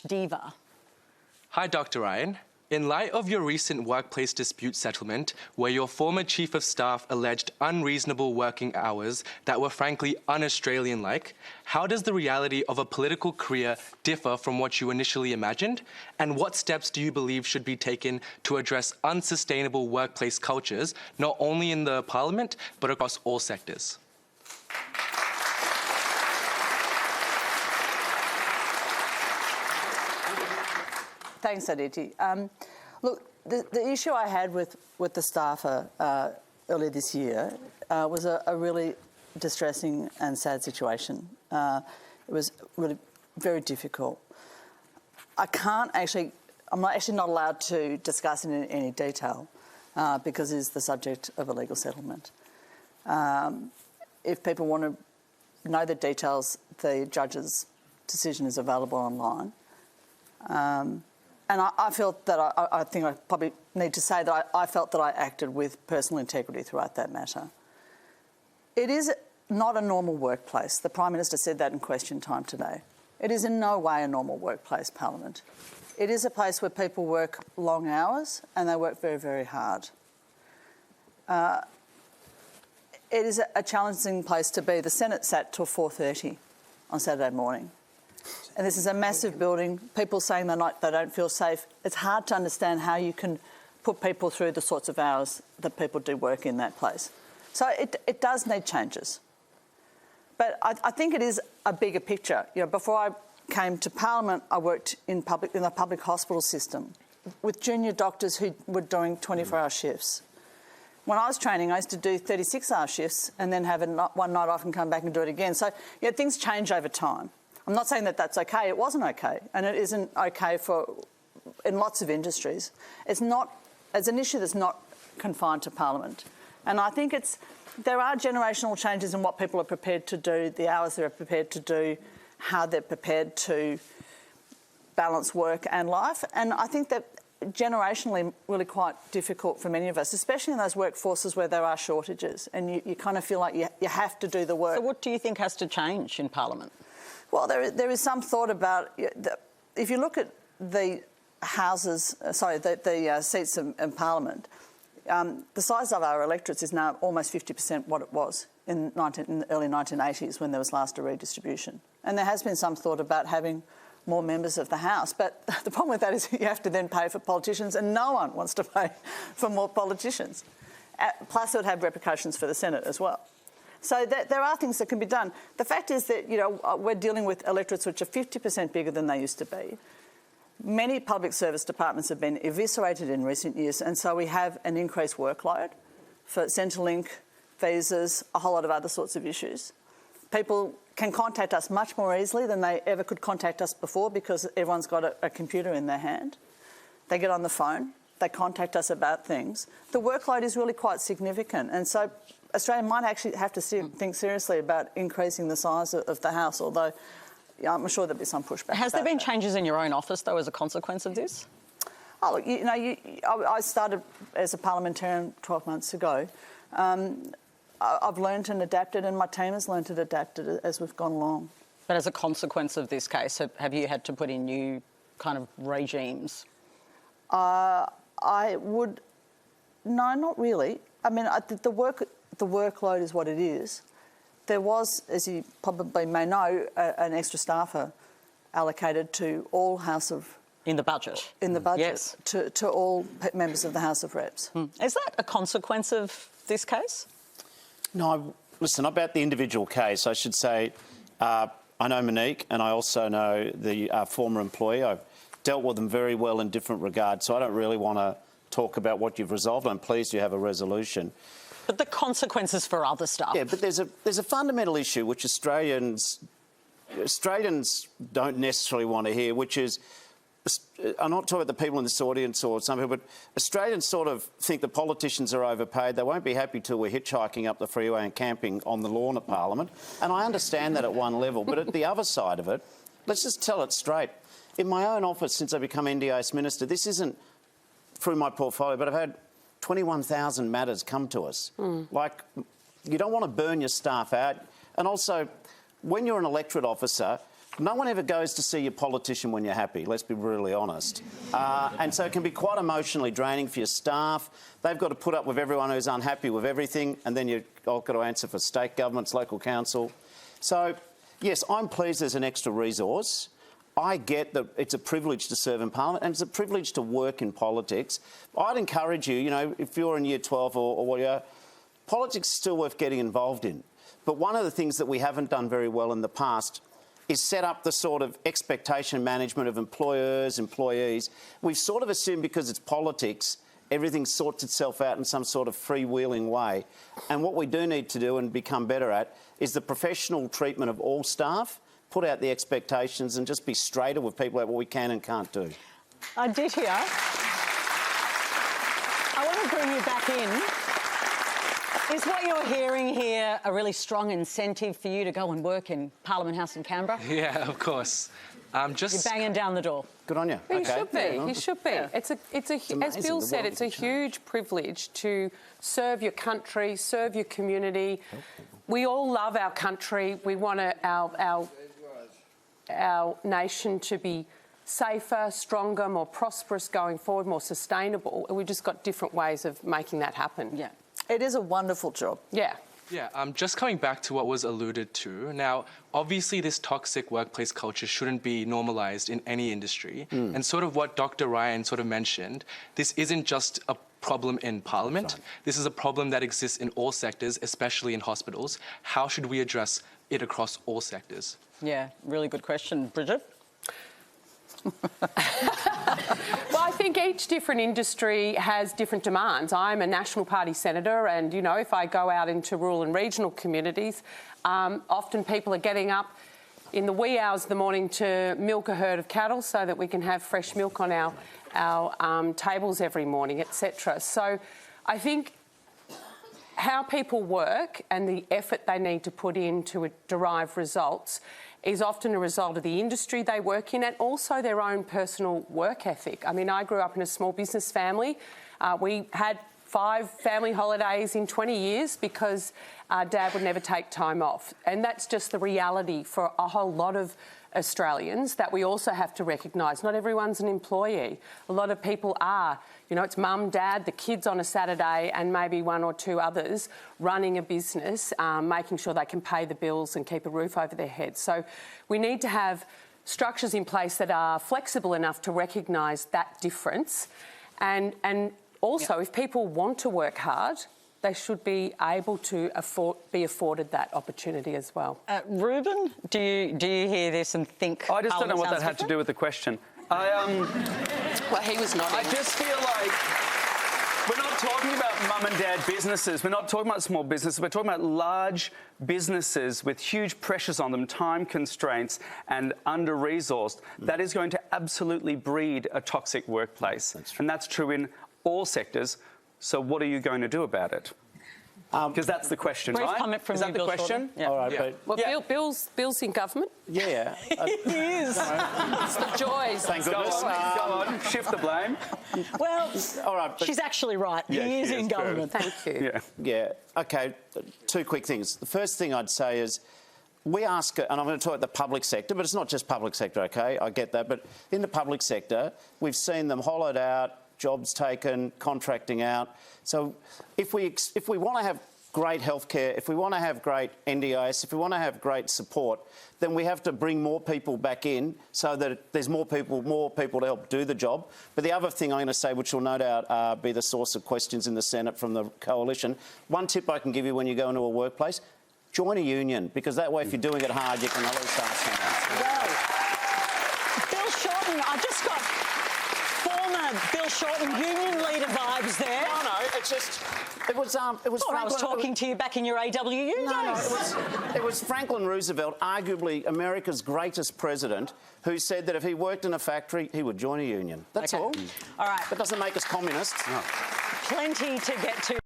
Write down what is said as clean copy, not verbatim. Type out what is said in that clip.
diva. Hi, Dr. Ryan. In light of your recent workplace dispute settlement, where your former chief of staff alleged unreasonable working hours that were frankly un-Australian-like, how does the reality of a political career differ from what you initially imagined? And what steps do you believe should be taken to address unsustainable workplace cultures, not only in the Parliament, but across all sectors? Thanks, Aditi. Look, the issue I had with the staffer earlier this year was a really distressing and sad situation. It was really very difficult. I'm actually not allowed to discuss it in any detail because it is the subject of a legal settlement. If people want to know the details, the judge's decision is available online. And I felt that I think I probably need to say that I felt that I acted with personal integrity throughout that matter. It is not a normal workplace. The Prime Minister said that in question time today. It is in no way a normal workplace, Parliament. It is a place where people work long hours and they work very, very hard. It is a challenging place to be. The Senate sat till 4:30 on Saturday morning. And this is a massive building, people saying they don't feel safe. It's hard to understand how you can put people through the sorts of hours that people do work in that place. So it does need changes. But I think it is a bigger picture. You know, before I came to Parliament, I worked in the public hospital system with junior doctors who were doing 24-hour shifts. When I was training, I used to do 36-hour shifts and then have one night off and come back and do it again. So yeah, things change over time. I'm not saying that that's okay. It wasn't okay, and it isn't okay in lots of industries. It's an issue that's not confined to Parliament. And I think there are generational changes in what people are prepared to do, the hours they're prepared to do, how they're prepared to balance work and life. And I think that generationally really quite difficult for many of us, especially in those workforces where there are shortages and you kind of feel like you have to do the work. So what do you think has to change in Parliament? Well, there is some thought about, if you look at the seats in Parliament, the size of our electorates is now almost 50% what it was in the early 1980s when there was last a redistribution. And there has been some thought about having more members of the House. But the problem with that is you have to then pay for politicians, and no one wants to pay for more politicians. Plus it would have repercussions for the Senate as well. So there are things that can be done. The fact is that, we're dealing with electorates which are 50% bigger than they used to be. Many public service departments have been eviscerated in recent years, and so we have an increased workload for Centrelink, visas, a whole lot of other sorts of issues. People can contact us much more easily than they ever could contact us before because everyone's got a computer in their hand. They get on the phone, they contact us about things. The workload is really quite significant, and so Australia might actually have to think seriously about increasing the size of the House, although I'm sure there'll be some pushback. Has there been changes in your own office, though, as a consequence of this? Oh, look, I started as a parliamentarian 12 months ago. I've learned and adapted, and my team has learned and adapted as we've gone along. But as a consequence of this case, have you had to put in new kind of regimes? No, not really. I mean, the workload is what it is. There was, as you probably may know, an extra staffer allocated to all House of... In the budget? In the budget, yes. to all members of the House of Reps. Is that a consequence of this case? No, listen, about the individual case, I should say I know Monique and I also know the former employee. I've dealt with them very well in different regards, so I don't really want to talk about what you've resolved. I'm pleased you have a resolution. But the consequences for other stuff. Yeah, but there's a fundamental issue which Australians don't necessarily want to hear, which is, I'm not talking about the people in this audience or some people, but Australians sort of think the politicians are overpaid. They won't be happy till we're hitchhiking up the freeway and camping on the lawn of Parliament. And I understand that at one level, but at the other side of it, let's just tell it straight. In my own office, since I become NDIS Minister, this isn't through my portfolio, but I've had 21,000 matters come to us. Like, you don't want to burn your staff out. And also, when you're an electorate officer, no one ever goes to see your politician when you're happy, let's be really honest. And so it can be quite emotionally draining for your staff. They've got to put up with everyone who's unhappy with everything, and then you've got to answer for state governments, local council. So, yes, I'm pleased there's an extra resource. I get that it's a privilege to serve in Parliament and it's a privilege to work in politics. I'd encourage you, you know, if you're in Year 12 or whatever, politics is still worth getting involved in. But one of the things that we haven't done very well in the past is set up the sort of expectation management of employers, employees. We've sort of assumed because it's politics, everything sorts itself out in some sort of freewheeling way. And what we do need to do and become better at is the professional treatment of all staff, put out the expectations and just be straighter with people about what we can and can't do. Aditya, I want to bring you back in. Is what you're hearing here a really strong incentive for you to go and work in Parliament House in Canberra? Yeah, of course. You're banging down the door. Good on you. Well, okay. you should be. Yeah. You should be. Yeah. It's amazing, as Bill the said, world it's a can change. huge privilege to serve your country, serve your community. We all love our country. We want our nation to be safer, stronger, more prosperous going forward, more sustainable. And we've just got different ways of making that happen. Yeah. It is a wonderful job. Yeah. Yeah, just coming back to what was alluded to. Now, obviously, this toxic workplace culture shouldn't be normalised in any industry. And sort of what Dr. Ryan sort of mentioned, this isn't just a problem in Parliament. Right. This is a problem that exists in all sectors, especially in hospitals. How should we address it across all sectors? Yeah, really good question. Bridget? Well, I think each different industry has different demands. I'm a National Party senator and, you know, if I go out into rural and regional communities, often people are getting up in the wee hours of the morning to milk a herd of cattle so that we can have fresh milk on our tables every morning, etc. So I think how people work and the effort they need to put in to derive results is often a result of the industry they work in and also their own personal work ethic. I mean, I grew up in a small business family. We had 5 family holidays in 20 years because Dad would never take time off. And that's just the reality for a whole lot of Australians that we also have to recognise. Not everyone's an employee. A lot of people are. You know, it's mum, dad, the kids on a Saturday and maybe 1 or 2 others running a business, making sure they can pay the bills and keep a roof over their heads. So we need to have structures in place that are flexible enough to recognise that difference. And also, if people want to work hard, they should be able to be afforded that opportunity as well. Ruben, do you hear this and think... I just don't know what that sounds had to different? do with the question. Well, he was nodding. I just feel like we're not talking about mum and dad businesses. We're not talking about small businesses. We're talking about large businesses with huge pressures on them, time constraints and under-resourced. That is going to absolutely breed a toxic workplace. That's true. And that's true in all sectors. So what are you going to do about it? Because that's the question, Brief right? comment from is you, that the Bill question? Shorten. Yeah. All right, Yeah. Well, Yeah. Bill's in government. yeah. He is. It's the joys. Thank Go goodness. on, go on, shift the blame. Well, All right, but she's actually right. Yeah, he is she in is true. government. Thank you. Yeah. yeah, okay. 2 quick things. The first thing I'd say is we ask, and I'm going to talk about the public sector, but it's not just public sector, okay? I get that, but in the public sector, we've seen them hollowed out, jobs taken, contracting out. So if we want to have great healthcare, if we want to have great NDIS, if we want to have great support, then we have to bring more people back in so that there's more people to help do the job. But the other thing I'm going to say, which will no doubt be the source of questions in the Senate from the Coalition, one tip I can give you when you go into a workplace, join a union, because that way if you're doing it hard, you can at least ask someone. Well, Bill Shorten, I just got former Bill Shorten union leader vibes there. No, it's just... It was Thought I was talking to you back in your AWU days. It was Franklin Roosevelt, arguably America's greatest president, who said that if he worked in a factory, he would join a union. That's Okay. all. All right. That doesn't make us communists. Plenty to get to.